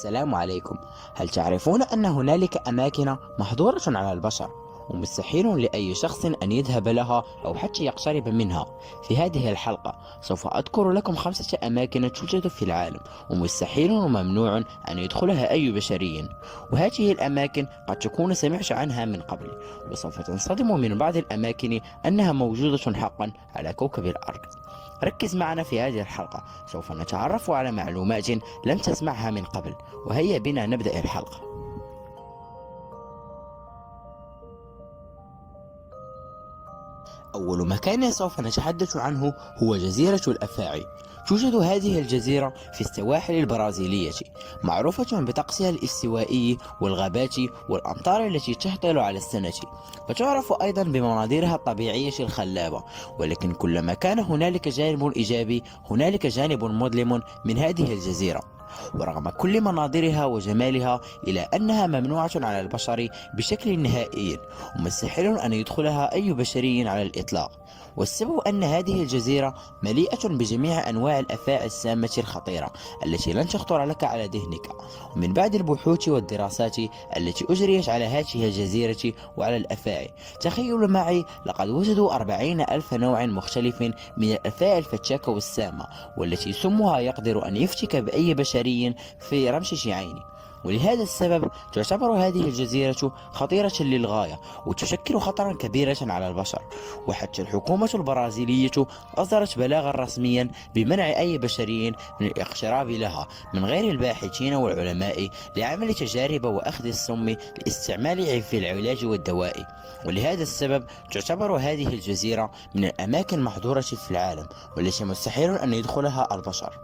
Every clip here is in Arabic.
السلام عليكم. هل تعرفون أن هنالك أماكن محظورة على البشر ومستحيل لأي شخص أن يذهب لها أو حتى يقترب منها؟ في هذه الحلقة سوف أذكر لكم 5 أماكن توجد في العالم ومستحيل وممنوع أن يدخلها أي بشري، وهذه الأماكن قد تكون سمعت عنها من قبل، وسوف تنصدم من بعض الأماكن أنها موجودة حقا على كوكب الأرض. ركز معنا في هذه الحلقة، سوف نتعرف على معلومات لم تسمعها من قبل، وهيا بنا نبدأ الحلقة. أول مكان سوف نتحدث عنه هو جزيرة الأفاعي. توجد هذه الجزيرة في السواحل البرازيلية، معروفة بطقسها الاستوائي والغابات والأمطار التي تهطل على السنة، وتعرف أيضا بمناظرها الطبيعية الخلابة. ولكن كلما كان هنالك جانب إيجابي هنالك جانب مظلم من هذه الجزيرة، ورغم كل مناظرها وجمالها إلا أنها ممنوعة على البشر بشكل نهائي، ومستحيل أن يدخلها أي بشري على الإطلاق. والسبب أن هذه الجزيرة مليئة بجميع أنواع الأفاعي السامة الخطيرة التي لن تخطر لك على ذهنك. ومن بعد البحوث والدراسات التي أجريت على هذه الجزيرة وعلى الأفاعي، تخيلوا معي لقد وجدوا 40,000 نوع مختلف من الأفاعي الفتاكة والسامة، والتي سمها يقدر أن يفتك بأي بشري في رمشة عين. ولهذا السبب تعتبر هذه الجزيرة خطيرة للغاية وتشكل خطرا كبيرا على البشر، وحتى الحكومة البرازيلية أصدرت بلاغا رسميا بمنع أي بشري من الاقتراب لها من غير الباحثين والعلماء لعمل تجارب وأخذ السم لاستعماله في العلاج والدواء. ولهذا السبب تعتبر هذه الجزيرة من الأماكن المحظورة في العالم والتي مستحيل أن يدخلها البشر.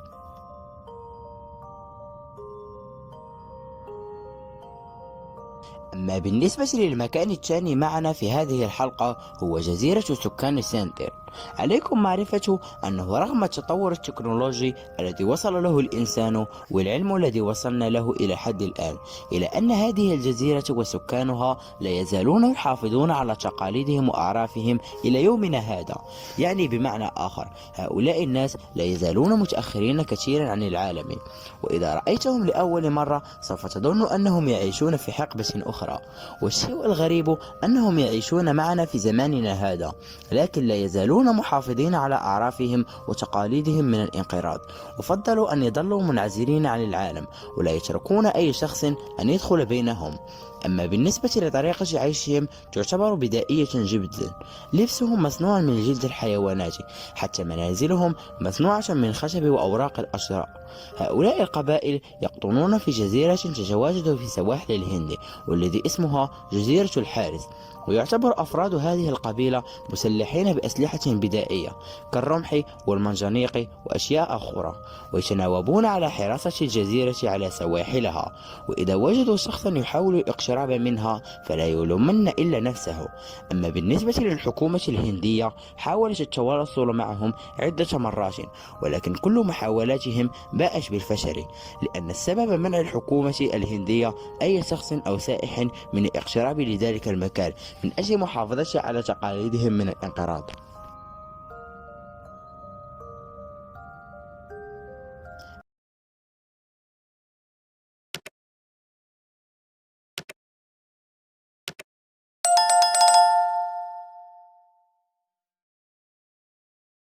أما بالنسبة للمكان الثاني معنا في هذه الحلقة هو جزيرة سكان سانتير. عليكم معرفة أنه رغم التطور التكنولوجي الذي وصل له الإنسان والعلم الذي وصلنا له إلى حد الآن، إلا أن هذه الجزيرة وسكانها لا يزالون يحافظون على تقاليدهم وأعرافهم إلى يومنا هذا. يعني بمعنى آخر، هؤلاء الناس لا يزالون متأخرين كثيرا عن العالم، وإذا رأيتهم لأول مرة سوف تظن أنهم يعيشون في حقبة أخرى. والشيء الغريب أنهم يعيشون معنا في زماننا هذا، لكن لا يزالون محافظين على أعرافهم وتقاليدهم من الانقراض، وفضلوا أن يظلوا منعزلين عن العالم ولا يتركون أي شخص أن يدخل بينهم. أما بالنسبة لطريقة عيشهم تعتبر بدائية جدا. لبسهم مصنوع من جلد الحيوانات، حتى منازلهم مصنوعة من خشب وأوراق الأشجار. هؤلاء القبائل يقطنون في جزيرة تتواجد في سواحل الهند، والذي اسمها جزيرة الحارس. ويعتبر أفراد هذه القبيلة مسلحين بأسلحة بدائية كالرمح والمنجنيق وأشياء أخرى، ويتناوبون على حراسة الجزيرة على سواحلها. وإذا وجدوا شخصا يحاول الاقتراب منها فلا يلومن إلا نفسه. أما بالنسبة للحكومة الهندية، حاولت التواصل معهم عدة مرات، ولكن كل محاولاتهم باءت بالفشل، لأن السبب منع الحكومة الهندية أي شخص أو سائح من الاقتراب لذلك المكان من أجل محافظته على تقاليدهم من الانقراض.